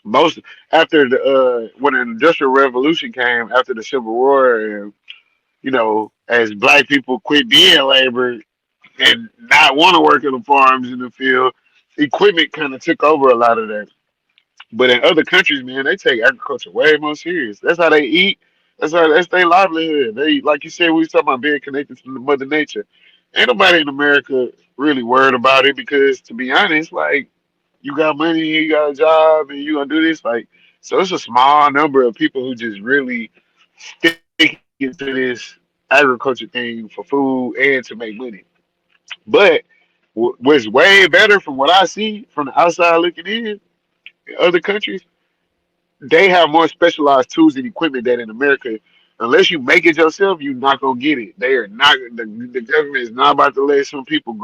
Most after the when the industrial revolution came after the Civil War, and as black people quit being labor and not want to work in the farms in the field, equipment kind of took over a lot of that. But in other countries, man, they take agriculture way more serious. That's how they eat. That's their livelihood. They, like you said, we was talking about being connected to the mother nature. Ain't nobody in America really worried about it because, to be honest, like you got money, you got a job, and you gonna do this. Like, so it's a small number of people who just really stick into this agriculture thing for food and to make money. But what's way better from what I see from the outside looking in other countries, they have more specialized tools and equipment than in America. Unless you make it yourself, you're not gonna get it. They are not. The government is not about to let some people,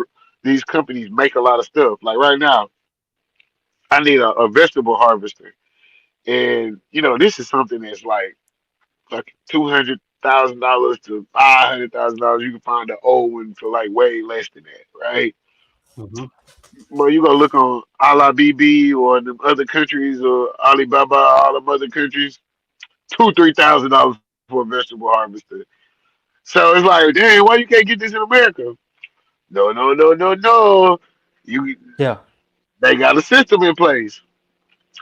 these companies, make a lot of stuff. Like right now, I need a vegetable harvester, and this is something that's like $200,000 to $500,000. You can find an old one for like way less than that, right? Hmm. Well, you gonna look on Alibaba or them other countries or Alibaba, all them other countries, $2,000-3,000 for a vegetable harvester. So it's like, dang, why you can't get this in America? No, no, no, no, no. You Yeah. They got a system in place.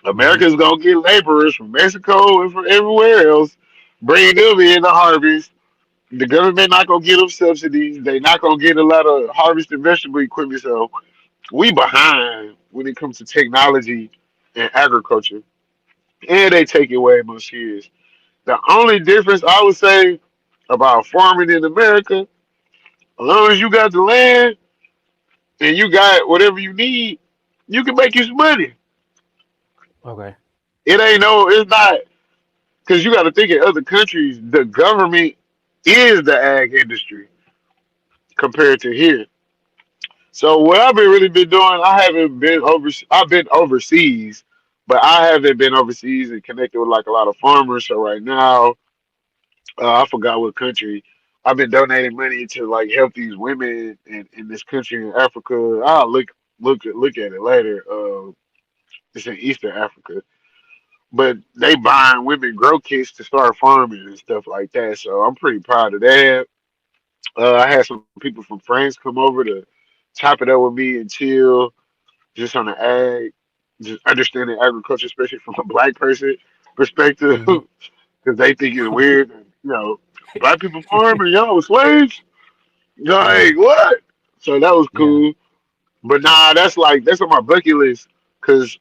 Hmm. America's gonna get laborers from Mexico and from everywhere else, bring them in to harvest. The government not gonna get them subsidies. They not gonna get a lot of harvesting vegetable equipment. So we behind when it comes to technology and agriculture, and they take it way more serious. The only difference I would say about farming in America, as long as you got the land and you got whatever you need, you can make you some money. Okay. It ain't no, it's not, because you got to think in other countries, the government is the ag industry compared to here. So what I've been really been doing, I haven't been over, I've been overseas, but I haven't been overseas and connected with like a lot of farmers. So right now, I forgot what country. I've been donating money to like help these women in this country in Africa. I'll look at it later. It's in Eastern Africa, but they buying women grow kits to start farming and stuff like that. So I'm pretty proud of that. I had some people from France come over to chop it up with me and chill, just on the ag, just understanding agriculture, especially from a black person perspective, Hmm. because they think it's weird. And, black people farming, y'all was slaves. Yeah. Like what? So that was Yeah. cool. But nah, that's on my bucket list. Cause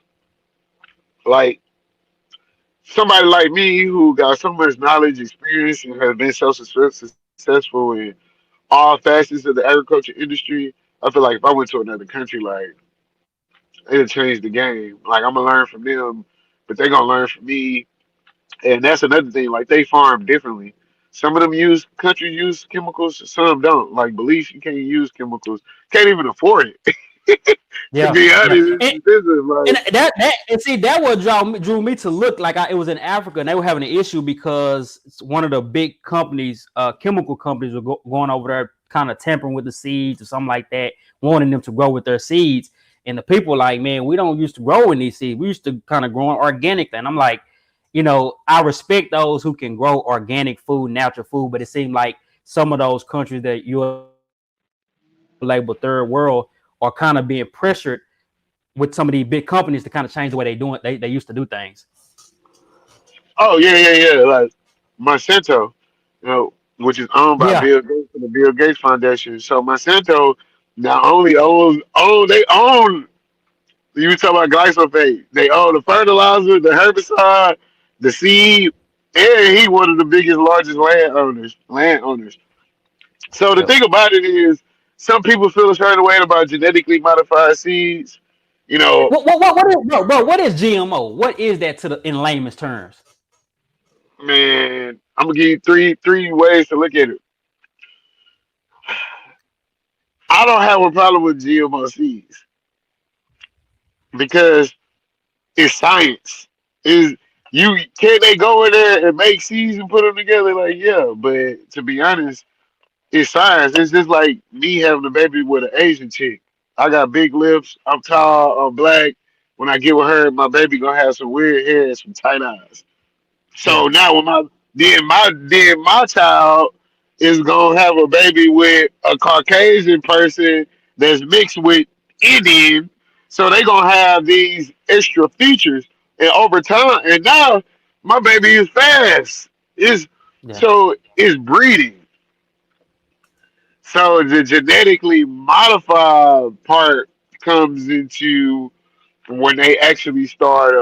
like somebody like me who got so much knowledge, experience, and has been so successful in all facets of the agriculture industry, I feel like if I went to another country, like it'll change the game. Like I'm gonna learn from them, but they gonna learn from me. And that's another thing. Like they farm differently. Some of them use countries use chemicals, some don't. Like Belize, you can't use chemicals. Can't even afford it. To Yeah. be Yeah. honest, it's expensive. And Like, that and see that what drew me to look like it was in Africa, and they were having an issue because one of the big companies, chemical companies, were going over there, kind of tampering with the seeds or something like that, wanting them to grow with their seeds. And the people like, man, we don't used to grow in these seeds. We used to kind of grow organic. And I'm like, I respect those who can grow organic food, natural food, but it seemed like some of those countries that you're labeled third world are kind of being pressured with some of these big companies to kind of change the way they used to do things. oh yeah, yeah, yeah. Like Monsanto, which is owned by Yeah. Bill Gates and the Bill Gates Foundation. So Monsanto not only own. You talk about glyphosate. They own the fertilizer, the herbicide, the seed, and he one of the biggest, largest landowners. So the Yep. thing about it is, some people feel a certain way about genetically modified seeds. You know, What is bro? What is GMO? What is that in layman's terms? man, I'm gonna give you three ways to look at it. I don't have a problem with GMO seeds because it's science. Is you can they go in there and make seeds and put them together? Like yeah, but to be honest, it's science. It's just like me having a baby with an Asian chick. I got big lips. I'm tall. I'm black. When I get with her, my baby gonna have some weird hair and some tight eyes. Yeah. So now when my child is gonna have a baby with a Caucasian person that's mixed with Indian, so they gonna have these extra features. And over time, and now my baby is fast. Is Yeah. so it's breeding. So the genetically modified part comes into when they actually start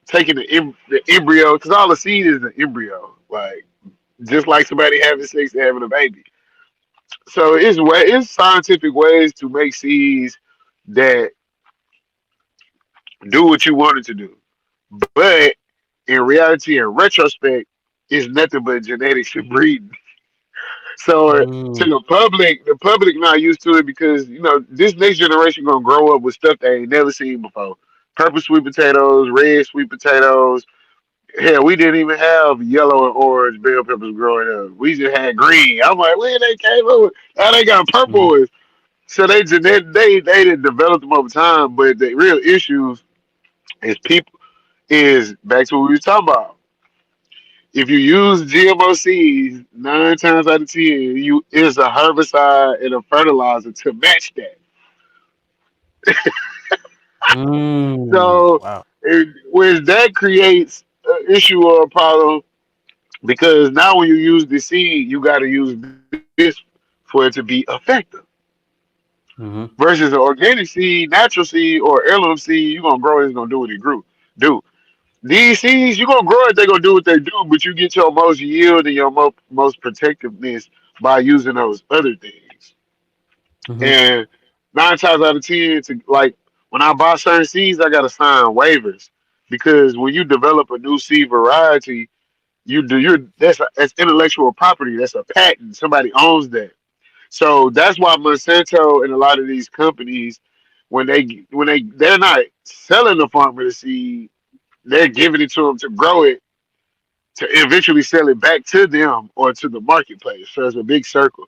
taking the embryo, because all the seed is the embryo, like just like somebody having sex and having a baby. So it's scientific ways to make seeds that do what you want it to do, but in reality, in retrospect, is nothing but genetics and breeding. So to Mm, the public not used to it because this next generation gonna grow up with stuff they ain't never seen before. Purple sweet potatoes, red sweet potatoes. Hell, we didn't even have yellow and orange bell peppers growing up. We just had green. I'm like, where they came up with? How they got purple mhm, ones? So they didn't develop them over time. But the real issues is people is back to what we were talking about. If you use GMO seeds, 9 times out of 10, you is a herbicide and a fertilizer to match that. So, wow. whereas that creates an issue or a problem because now when you use the seed, you got to use this for it to be effective. Mhm, Versus an organic seed, natural seed, or heirloom seed, you're gonna grow it, it's gonna do what it do. These seeds, you're gonna grow it, they're gonna do what they do, but you get your most yield and your most protectiveness by using those other things. mhm, And 9 times out of 10, to like when I buy certain seeds, I gotta sign waivers because when you develop a new seed variety, that's intellectual property. That's a patent. Somebody owns that. So that's why Monsanto and a lot of these companies, they're not selling the farmer the seed, they're giving it to them to grow it to eventually sell it back to them or to the marketplace. So it's a big circle.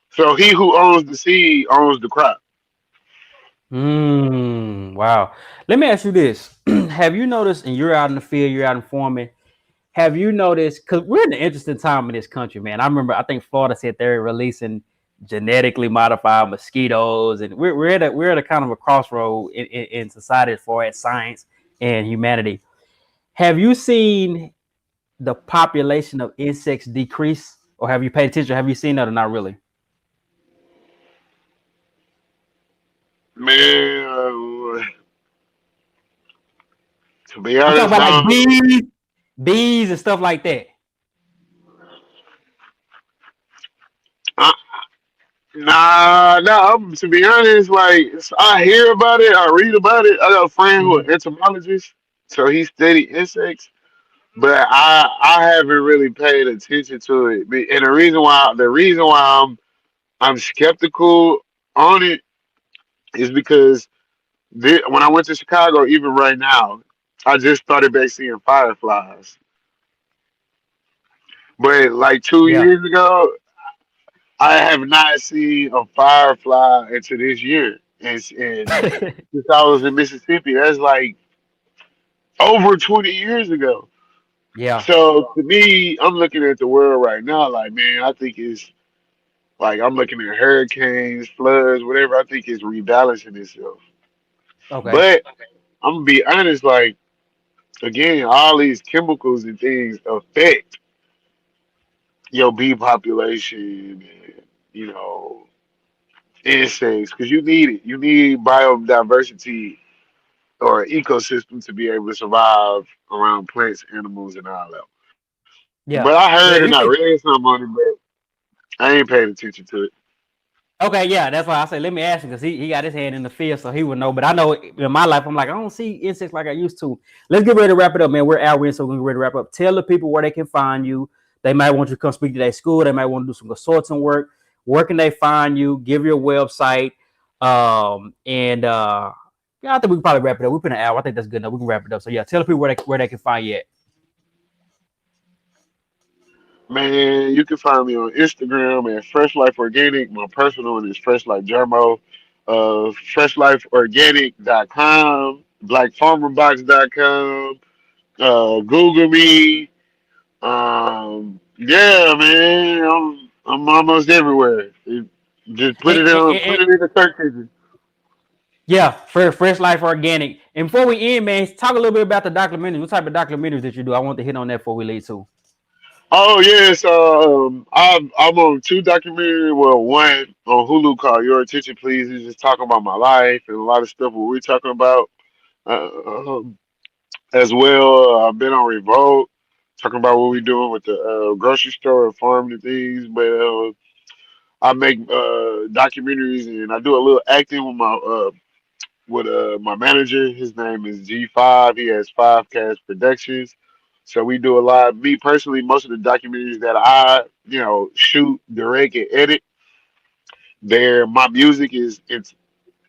So he who owns the seed owns the crop. wow. Let me ask you this: have you noticed, and you're out in the field, you're out in farming, have you noticed? Because we're in an interesting time in this country, man. I remember, I think Florida said they're releasing genetically modified mosquitoes, and we're at a kind of a crossroad in society as far as science and humanity. Have you seen the population of insects decrease, or have you paid attention? Have you seen that or not really? Man, to be I'm talking honest, about like bees and stuff like that. I, nah. To be honest, like I hear about it, I read about it. I got a friend who Mhm. an entomologist, so he study insects. But I haven't really paid attention to it. And the reason why I'm skeptical on it is because when I went to Chicago, even right now, I just started back seeing fireflies. But like two Yeah. years ago, I have not seen a firefly until this year. And since I was in Mississippi, that's like over 20 years ago. Yeah. So to me, I'm looking at the world right now, like man, I think it's like I'm looking at hurricanes, floods, whatever. I think it's rebalancing itself. Okay. But I'm gonna be honest, like again, all these chemicals and things affect your bee population and you know insects because you need it. You need biodiversity or ecosystem to be able to survive around plants, animals, and all that. But Yeah. I heard Yeah. and You I can. read something on it, but I ain't paying attention to it. Okay, yeah, that's why I say let me ask him because he got his hand in the field, so he would know. But I know in my life, I'm like, I don't see insects like I used to. Let's get ready to wrap it up, man. We're hour in, so we're ready to wrap up. Tell the people where they can find you. They might want you to come speak to their school. They might want to do some consulting work. Where can they find you? Give your website. And yeah, I think we can probably wrap it up. We put an hour. I think that's good enough. We can wrap it up. So yeah, tell the people where they can find you at. Man, you can find me on Instagram at Fresh Life Organic. My personal one is Fresh Life Germo. FreshLifeOrganic.com, BlackFarmerBox.com. Google me. Yeah, man, I'm almost everywhere. Just put And, it and, on, and, put it in the search engine. yeah, Fresh Life Organic. And before we end, man, talk a little bit about the documentaries. What type of documentaries that you do? I want to hit on that before we leave too. Oh yes, I'm on two documentaries. Well, one on Hulu called "Your Attention Please." It's just talking about my life and a lot of stuff what we're talking about. Uh, um, as well, I've been on Revolt talking about what we're doing with the grocery store and farm and things. But I make documentaries and I do a little acting with my manager. His name is G5. He has 5 Cast Productions. So we do a lot. Me personally, most of the documentaries that I, shoot, direct, and edit, my music is it's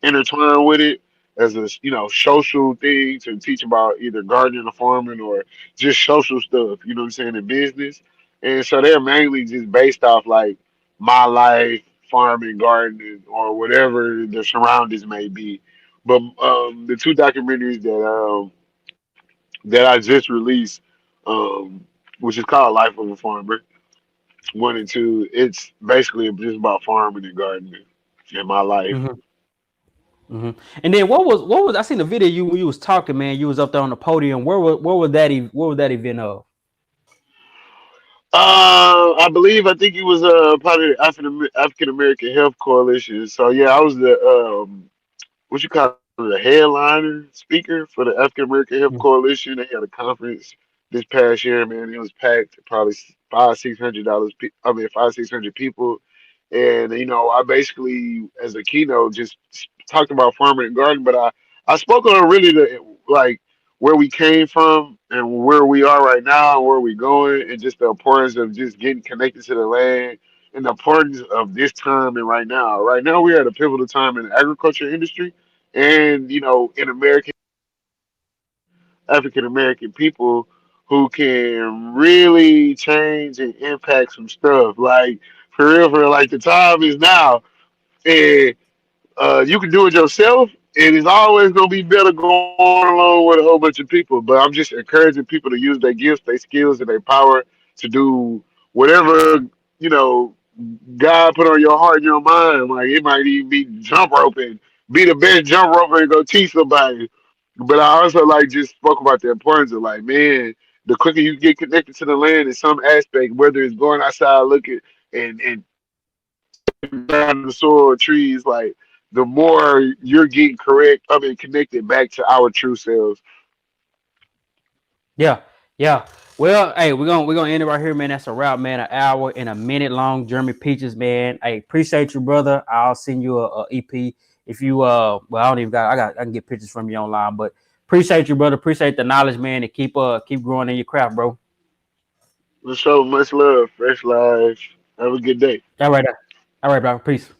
intertwined with it as a social thing to teach about either gardening or farming or just social stuff. You know what I'm saying in business, and so they're mainly just based off like my life, farming, gardening, or whatever the surroundings may be. But the two documentaries that I just released, um, which is called Life of a Farmer, one and two, it's basically just about farming and gardening in my life. Mm-hmm. Mm-hmm. And then what was I seen the video you was talking, man. You was up there on the podium. Where was that event of? I think he was part of the African American Health Coalition. So yeah, I was the what you call it, a headliner speaker for the African American Health Coalition. They had a conference this past year, man. It was packed, probably $500-600. $500-600 people, and I basically, as a keynote, just talked about farming and gardening. But I spoke on really like where we came from and where we are right now and where we going, and just the importance of just getting connected to the land and the importance of this time and right now. Right now, we're at a pivotal time in the agriculture industry, and in American African American people who can really change and impact some stuff. Like for real, like the time is now, and you can do it yourself. And it's always gonna be better going along with a whole bunch of people. But I'm just encouraging people to use their gifts, their skills, and their power to do whatever you know God put on your heart and your mind. Like it might even be jump roping, be the best jump roper and go teach somebody. But I also like just spoke about the importance of like, man, the quicker you get connected to the land in some aspect, whether it's going outside looking and down the soil, trees, like the more you're getting connected back to our true selves. Yeah, yeah. Well, hey, we're gonna end it right here, man. That's a wrap, man. An hour and a minute long Jeremy Peaches, man. Hey, appreciate you, brother. I'll send you a EP if you well, I don't even got I can get pictures from you online, but appreciate you, brother. Appreciate the knowledge, man, and keep growing in your craft, bro. So much love, fresh life. Have a good day. All right, all right, bro. Peace.